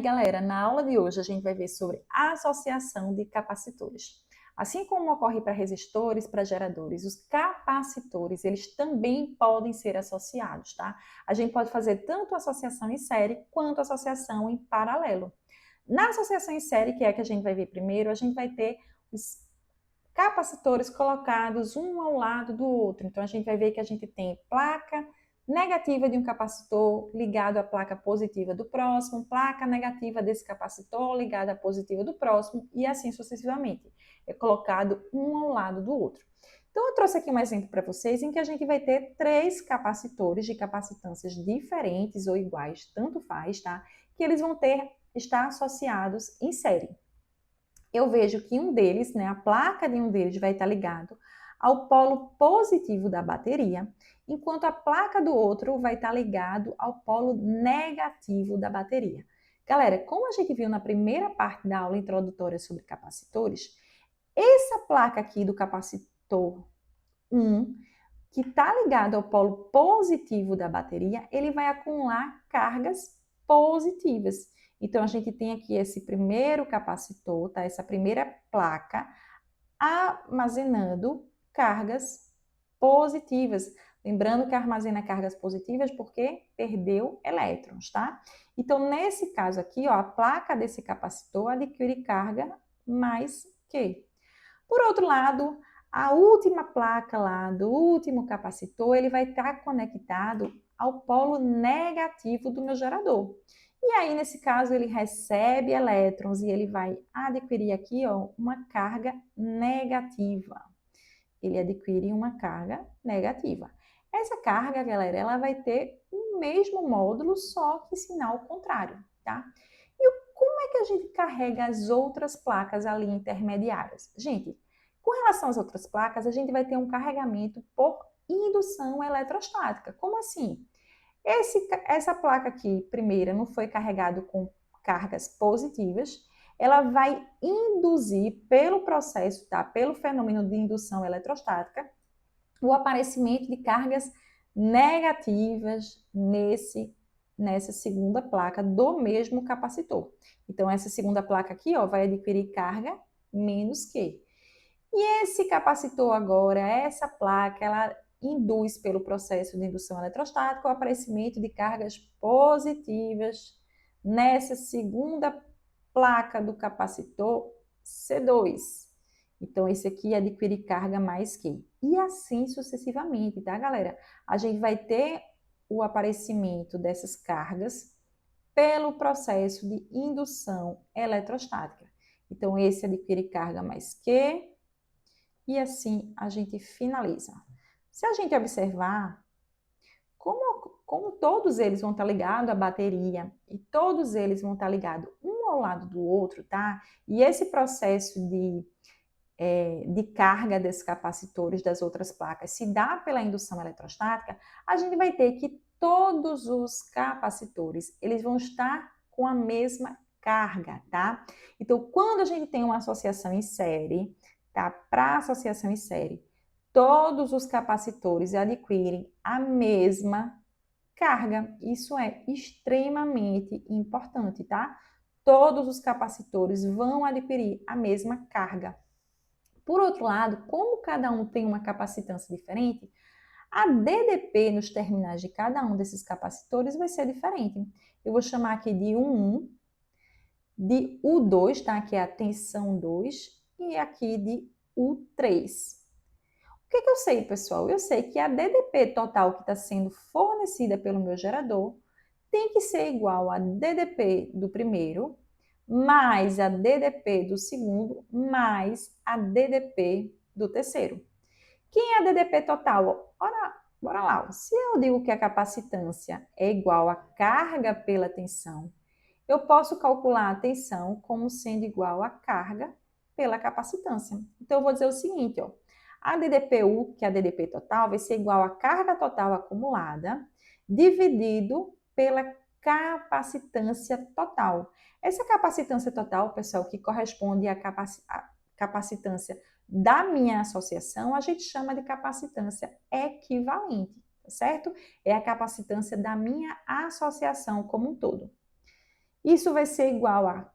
aí, galera, na aula de hoje a gente vai ver sobre a associação de capacitores. Assim como ocorre para resistores, para geradores, os capacitores, eles também podem ser associados, tá? A gente pode fazer tanto associação em série quanto associação em paralelo. Na associação em série, que é a que a gente vai ver primeiro, a gente vai ter os capacitores colocados um ao lado do outro. Então, a gente vai ver que a gente tem placa negativa de um capacitor ligado à placa positiva do próximo, placa negativa desse capacitor ligada à positiva do próximo e assim sucessivamente. É colocado um ao lado do outro. Então, eu trouxe aqui um exemplo para vocês em que a gente vai ter 3 capacitores de capacitâncias diferentes ou iguais, tanto faz, tá? Que eles vão estar associados em série. Eu vejo que um deles, né, a placa de um deles vai estar ligado ao polo positivo da bateria, enquanto a placa do outro vai estar ligado ao polo negativo da bateria. Galera, como a gente viu na primeira parte da aula introdutória sobre capacitores, essa placa aqui do capacitor 1, que está ligado ao polo positivo da bateria, ele vai acumular cargas positivas. Então, a gente tem aqui esse primeiro capacitor, tá? Essa primeira placa, armazenando cargas positivas. Lembrando que armazena cargas positivas porque perdeu elétrons, tá? Então, nesse caso aqui, ó, a placa desse capacitor adquire carga mais Q. Por outro lado, a última placa lá do último capacitor, ele vai estar conectado ao polo negativo do meu gerador. E aí, nesse caso, ele recebe elétrons e ele vai adquirir aqui, ó, uma carga negativa. Ele adquire uma carga negativa. Essa carga, galera, ela vai ter o mesmo módulo, só que sinal contrário, tá? E como é que a gente carrega as outras placas ali intermediárias? Gente, com relação às outras placas, a gente vai ter um carregamento por indução eletrostática. Como assim? Essa placa aqui, primeira, não foi carregado com cargas positivas, ela vai induzir pelo processo, tá? Pelo fenômeno de indução eletrostática, o aparecimento de cargas negativas nessa segunda placa do mesmo capacitor. Então, essa segunda placa aqui, ó, vai adquirir carga menos Q. E esse capacitor agora, essa placa, ela induz pelo processo de indução eletrostática o aparecimento de cargas positivas nessa segunda placa do capacitor C2. Então, esse aqui adquire carga mais Q. E assim sucessivamente, tá, galera? A gente vai ter o aparecimento dessas cargas pelo processo de indução eletrostática. Então, esse adquire carga mais Q, e assim a gente finaliza. Se a gente observar, como todos eles vão estar ligados à bateria e todos eles vão estar ligados um ao lado do outro, tá? E esse processo de carga desses capacitores das outras placas se dá pela indução eletrostática, a gente vai ter que todos os capacitores, eles vão estar com a mesma carga, tá? Então, quando a gente tem uma associação em série, tá? Para associação em série, todos os capacitores adquirem a mesma carga. Isso é extremamente importante, tá? Todos os capacitores vão adquirir a mesma carga. Por outro lado, como cada um tem uma capacitância diferente, a DDP nos terminais de cada um desses capacitores vai ser diferente. Eu vou chamar aqui de U1, de U2, tá? Que é a tensão 2, e aqui de U3. O que eu sei, pessoal? Eu sei que a DDP total que está sendo fornecida pelo meu gerador tem que ser igual a DDP do primeiro, mais a DDP do segundo, mais a DDP do terceiro. Quem é a DDP total? Bora lá. Se eu digo que a capacitância é igual a carga pela tensão, eu posso calcular a tensão como sendo igual a carga pela capacitância. Então, eu vou dizer o seguinte, ó. A DDPU, que é a DDP total, vai ser igual a carga total acumulada dividido pela capacitância total. Essa capacitância total, pessoal, que corresponde à capacitância da minha associação, a gente chama de capacitância equivalente, tá certo? É a capacitância da minha associação como um todo. Isso vai ser igual a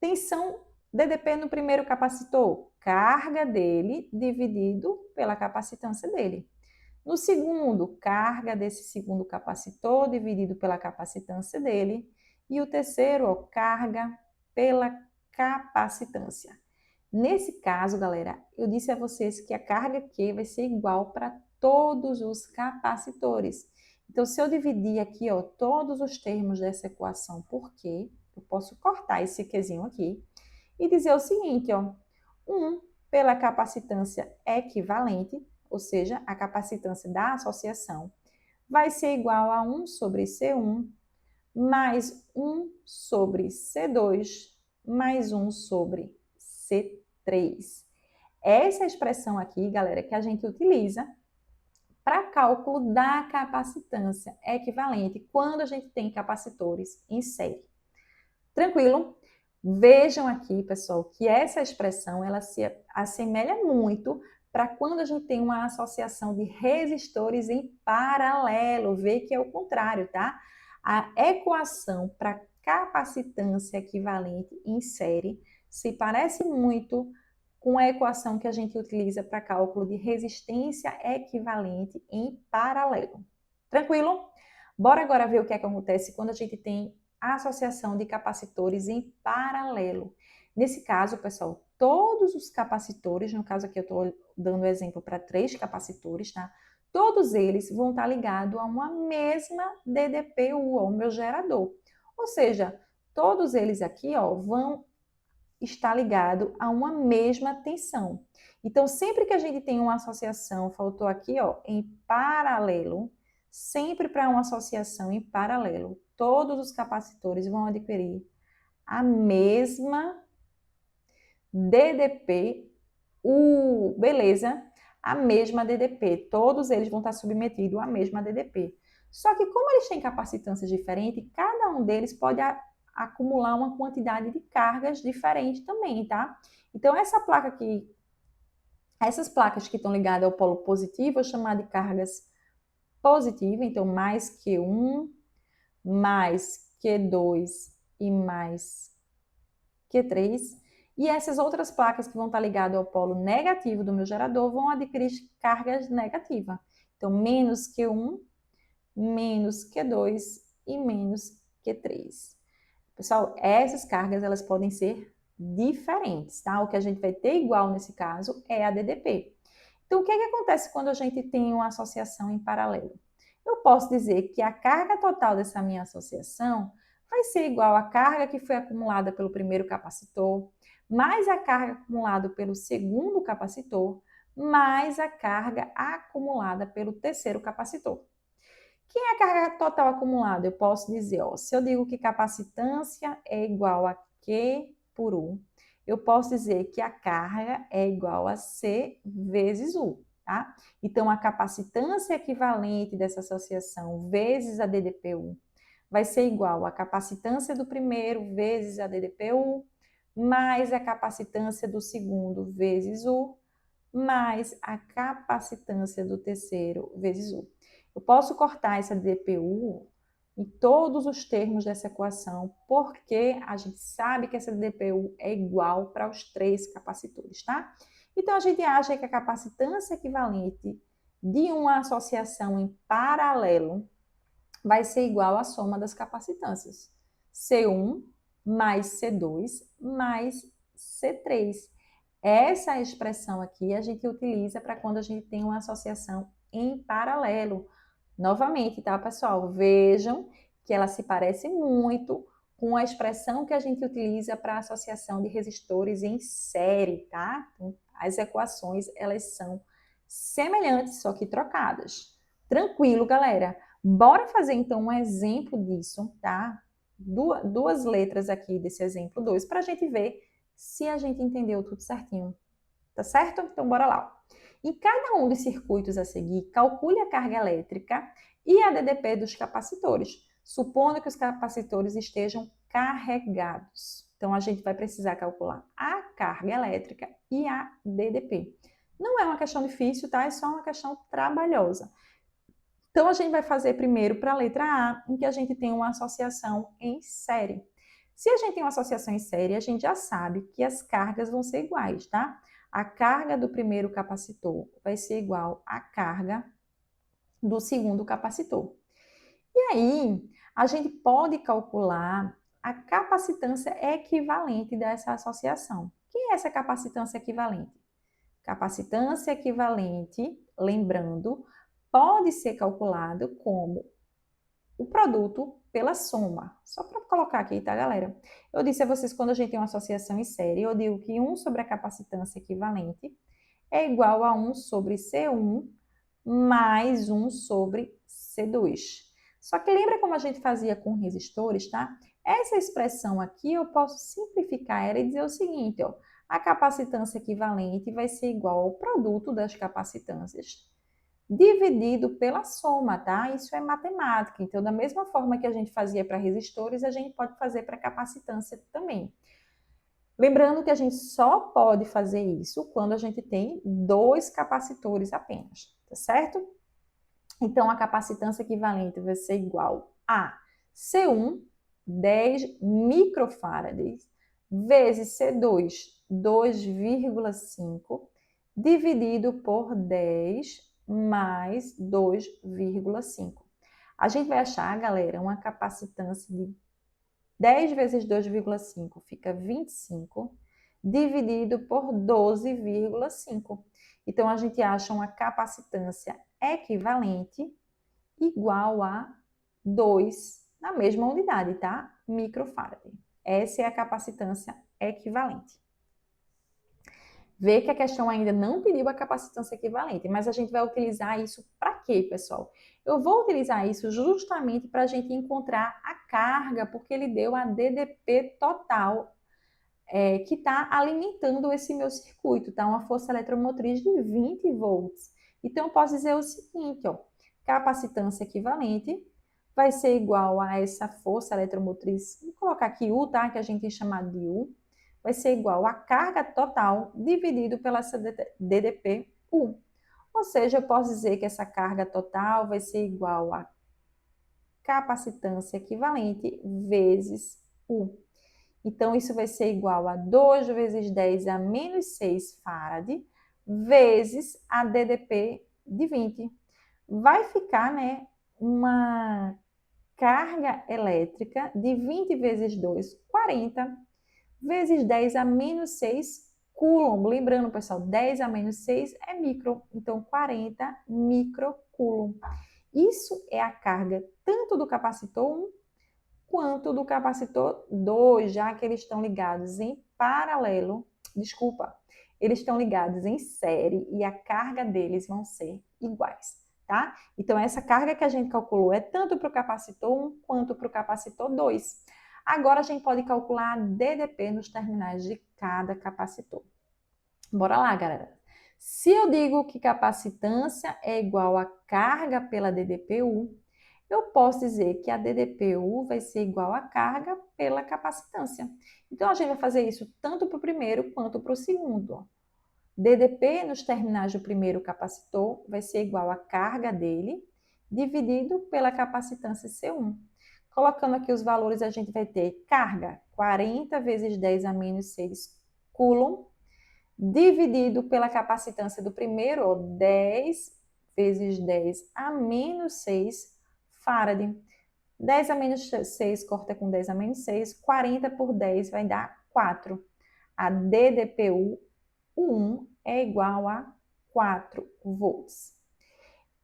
tensão DDP no primeiro capacitor, carga dele dividido pela capacitância dele. No segundo, carga desse segundo capacitor dividido pela capacitância dele. E o terceiro, ó, carga pela capacitância. Nesse caso, galera, eu disse a vocês que a carga Q vai ser igual para todos os capacitores. Então, se eu dividir aqui, ó, todos os termos dessa equação por Q, eu posso cortar esse Qzinho aqui e dizer o seguinte, ó, 1 pela capacitância equivalente, ou seja, a capacitância da associação, vai ser igual a 1 sobre C1 mais 1 sobre C2 mais 1 sobre C3. Essa expressão aqui, galera, que a gente utiliza para cálculo da capacitância equivalente quando a gente tem capacitores em série. Tranquilo? Vejam aqui, pessoal, que essa expressão ela se assemelha muito para quando a gente tem uma associação de resistores em paralelo. Vê que é o contrário, tá? A equação para capacitância equivalente em série se parece muito com a equação que a gente utiliza para cálculo de resistência equivalente em paralelo. Tranquilo? Bora agora ver o que é que acontece quando a gente tem a associação de capacitores em paralelo. Nesse caso, pessoal, todos os capacitores, no caso aqui eu estou dando exemplo para 3 capacitores, tá? Todos eles vão estar ligados a uma mesma DDPU, ao meu gerador. Ou seja, todos eles aqui, ó, vão estar ligados a uma mesma tensão. Então, sempre que a gente tem uma associação, faltou aqui, ó, em paralelo, sempre para uma associação em paralelo, todos os capacitores vão adquirir a mesma DDP, beleza? A mesma DDP. Todos eles vão estar submetidos à mesma DDP. Só que como eles têm capacitâncias diferentes, cada um deles pode acumular uma quantidade de cargas diferente também, tá? Então, essas placas que estão ligadas ao polo positivo, eu chamar de cargas positivas, então mais Q1, mais Q2 e mais Q3. E essas outras placas que vão estar ligadas ao polo negativo do meu gerador vão adquirir cargas negativas. Então, menos Q1, menos Q2 e menos Q3. Pessoal, essas cargas elas podem ser diferentes, tá? O que a gente vai ter igual nesse caso é a DDP. Então, o que é que acontece quando a gente tem uma associação em paralelo? Eu posso dizer que a carga total dessa minha associação vai ser igual à carga que foi acumulada pelo primeiro capacitor, mais a carga acumulada pelo segundo capacitor, mais a carga acumulada pelo terceiro capacitor. Que é a carga total acumulada? Eu posso dizer, ó, se eu digo que capacitância é igual a Q por U, eu posso dizer que a carga é igual a C vezes U, tá? Então, a capacitância equivalente dessa associação vezes a DDPU vai ser igual à capacitância do primeiro vezes a DDPU, mais a capacitância do segundo vezes U, mais a capacitância do terceiro vezes U. Eu posso cortar essa DPU em todos os termos dessa equação, porque a gente sabe que essa DPU é igual para os 3 capacitores, tá? Então, a gente acha que a capacitância equivalente de uma associação em paralelo vai ser igual à soma das capacitâncias. C1 mais C2 mais C3. Essa expressão aqui a gente utiliza para quando a gente tem uma associação em paralelo. Novamente, tá, pessoal? Vejam que ela se parece muito com a expressão que a gente utiliza para a associação de resistores em série, tá? Então, as equações, elas são semelhantes, só que trocadas. Tranquilo, galera? Bora fazer, então, um exemplo disso, tá? Duas letras aqui desse exemplo 2, para a gente ver se a gente entendeu tudo certinho. Tá certo? Então, bora lá. Em cada um dos circuitos a seguir, calcule a carga elétrica e a DDP dos capacitores, supondo que os capacitores estejam carregados. Então, a gente vai precisar calcular a carga elétrica e a DDP. Não é uma questão difícil, tá? É só uma questão trabalhosa. Então, a gente vai fazer primeiro para a letra A, em que a gente tem uma associação em série. Se a gente tem uma associação em série, a gente já sabe que as cargas vão ser iguais, tá? A carga do primeiro capacitor vai ser igual à carga do segundo capacitor. E aí, a gente pode calcular a capacitância equivalente dessa associação. O que é essa capacitância equivalente? Capacitância equivalente, lembrando, pode ser calculado como o produto pela soma. Só para colocar aqui, tá, galera? Eu disse a vocês, quando a gente tem uma associação em série, eu digo que 1 sobre a capacitância equivalente é igual a 1 sobre C1 mais 1 sobre C2. Só que lembra como a gente fazia com resistores, tá? Essa expressão aqui eu posso simplificar ela e dizer o seguinte, ó. A capacitância equivalente vai ser igual ao produto das capacitâncias dividido pela soma, tá? Isso é matemática. Então, da mesma forma que a gente fazia para resistores, a gente pode fazer para capacitância também. Lembrando que a gente só pode fazer isso quando a gente tem 2 capacitores apenas, tá certo? Então, a capacitância equivalente vai ser igual a C1, 10 microfarads, vezes C2, 2,5, dividido por 10 mais 2,5. A gente vai achar, galera, uma capacitância de 10 vezes 2,5 fica 25, dividido por 12,5. Então, a gente acha uma capacitância equivalente igual a 2 na mesma unidade, tá? Microfarad. Essa é a capacitância equivalente. Vê que a questão ainda não pediu a capacitância equivalente, mas a gente vai utilizar isso para quê, pessoal? Eu vou utilizar isso justamente para a gente encontrar a carga, porque ele deu a DDP total que está alimentando esse meu circuito, tá? Uma força eletromotriz de 20 volts. Então, eu posso dizer o seguinte, ó, capacitância equivalente vai ser igual a essa força eletromotriz, vou colocar aqui U, tá? Que a gente tem chamado de U, vai ser igual a carga total dividido pela DDP U. Ou seja, eu posso dizer que essa carga total vai ser igual a capacitância equivalente vezes U. Então, isso vai ser igual a 2 vezes 10 a menos 6 farad, vezes a DDP de 20. Vai ficar, né, uma carga elétrica de 20 vezes 2, 40, vezes 10 a menos 6 coulomb. Lembrando, pessoal, 10 a menos 6 é micro, então 40 microcoulomb. Isso é a carga tanto do capacitor 1 quanto do capacitor 2, já que eles estão ligados em paralelo, eles estão ligados em série e a carga deles vão ser iguais, tá? Então, essa carga que a gente calculou é tanto para o capacitor 1 quanto para o capacitor 2. Agora, a gente pode calcular a DDP nos terminais de cada capacitor. Bora lá, galera. Se eu digo que capacitância é igual a carga pela DDP-U, eu posso dizer que a DDP-U vai ser igual a carga pela capacitância. Então, a gente vai fazer isso tanto para o primeiro quanto para o segundo. DDP nos terminais do primeiro capacitor vai ser igual a carga dele, dividido pela capacitância C1. Colocando aqui os valores, a gente vai ter carga 40 vezes 10 a menos 6 coulomb, dividido pela capacitância do primeiro, ó, 10 vezes 10 a menos 6 farad. 10 a menos 6 corta com 10 a menos 6, 40 por 10 vai dar 4. A DDP-U 1 é igual a 4 volts.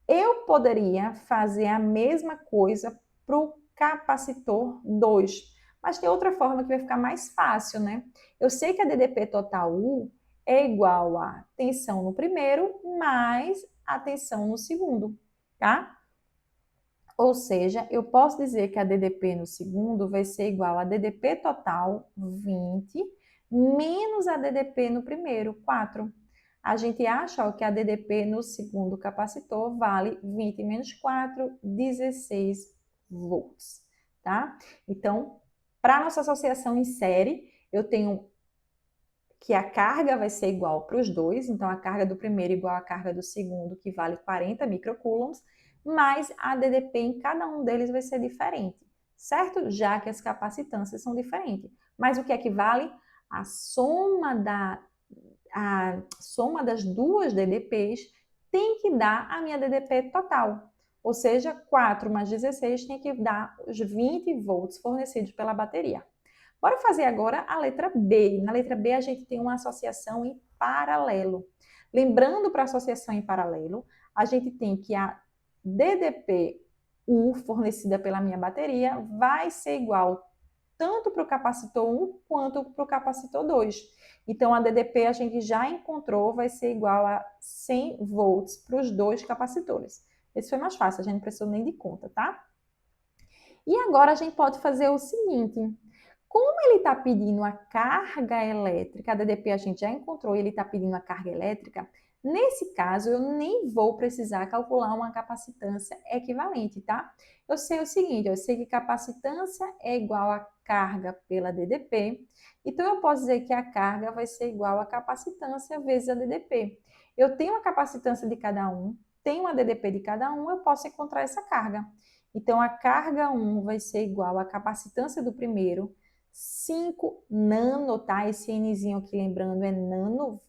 Eu poderia fazer a mesma coisa para o capacitor 2, mas tem outra forma que vai ficar mais fácil, né? Eu sei que a DDP total U é igual a tensão no primeiro mais a tensão no segundo, tá? Ou seja, eu posso dizer que a DDP no segundo vai ser igual a DDP total 20 menos a DDP no primeiro 4. A gente acha que a DDP no segundo capacitor vale 20 menos 4, 16 volts, tá? Então, para nossa associação em série, eu tenho que a carga vai ser igual para os dois, então a carga do primeiro igual à carga do segundo, que vale 40 microcoulombs, mas a DDP em cada um deles vai ser diferente, certo? Já que as capacitâncias são diferentes. Mas o que equivale? A soma das duas DDPs tem que dar a minha DDP total. Ou seja, 4 mais 16 tem que dar os 20 volts fornecidos pela bateria. Bora fazer agora a letra B. Na letra B, a gente tem uma associação em paralelo. Lembrando, para associação em paralelo, a gente tem que a DDP-U fornecida pela minha bateria vai ser igual tanto para o capacitor 1 quanto para o capacitor 2. Então, a DDP a gente já encontrou, vai ser igual a 100 volts para os dois capacitores. Esse foi mais fácil, a gente não precisou nem de conta, tá? E agora a gente pode fazer o seguinte: como ele está pedindo a carga elétrica, a DDP a gente já encontrou, ele está pedindo a carga elétrica, nesse caso eu nem vou precisar calcular uma capacitância equivalente, tá? Eu sei o seguinte, eu sei que capacitância é igual a carga pela DDP, então eu posso dizer que a carga vai ser igual a capacitância vezes a DDP. Eu tenho a capacitância de cada um, tenho a DDP de cada um, eu posso encontrar essa carga. Então, a carga 1 vai ser igual à capacitância do primeiro, 5 nano, tá? Esse Nzinho aqui, lembrando, é nano,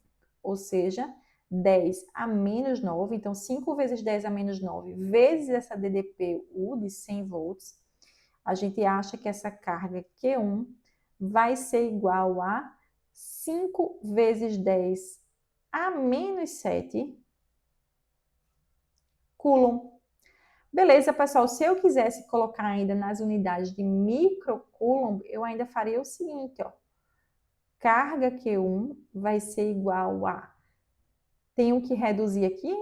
ou seja, 10 a menos 9. Então, 5 vezes 10 a menos 9, vezes essa DDP-U de 100 volts, a gente acha que essa carga Q1 vai ser igual a 5 vezes 10 a menos 7 coulomb. Beleza, pessoal, se eu quisesse colocar ainda nas unidades de microcoulomb, eu ainda faria o seguinte, ó. Carga Q1 vai ser igual a... Tenho que reduzir aqui,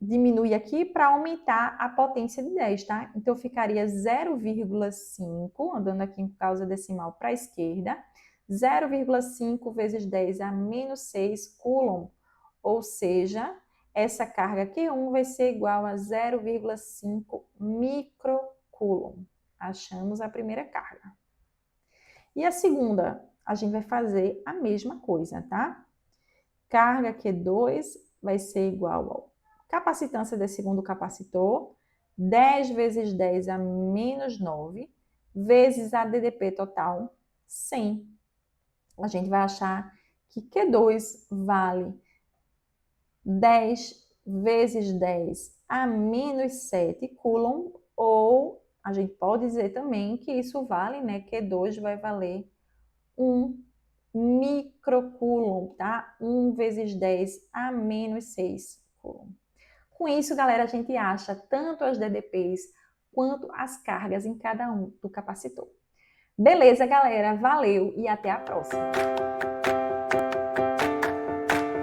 diminuir aqui para aumentar a potência de 10, tá? Então, ficaria 0,5, andando aqui em causa decimal para a esquerda, 0,5 vezes 10 a menos 6 coulomb, ou seja, essa carga Q1 vai ser igual a 0,5 microcoulomb. Achamos a primeira carga. E a segunda, a gente vai fazer a mesma coisa, tá? Carga Q2 vai ser igual a capacitância desse segundo capacitor, 10 vezes 10 a menos 9, vezes a DDP total, 100. A gente vai achar que Q2 vale 10 vezes 10 a menos 7 coulomb, ou a gente pode dizer também que isso vale, né? Q2 vai valer 1 microcoulomb, tá? 1 vezes 10 a menos 6 coulomb. Com isso, galera, a gente acha tanto as DDPs quanto as cargas em cada um do capacitor. Beleza, galera? Valeu e até a próxima!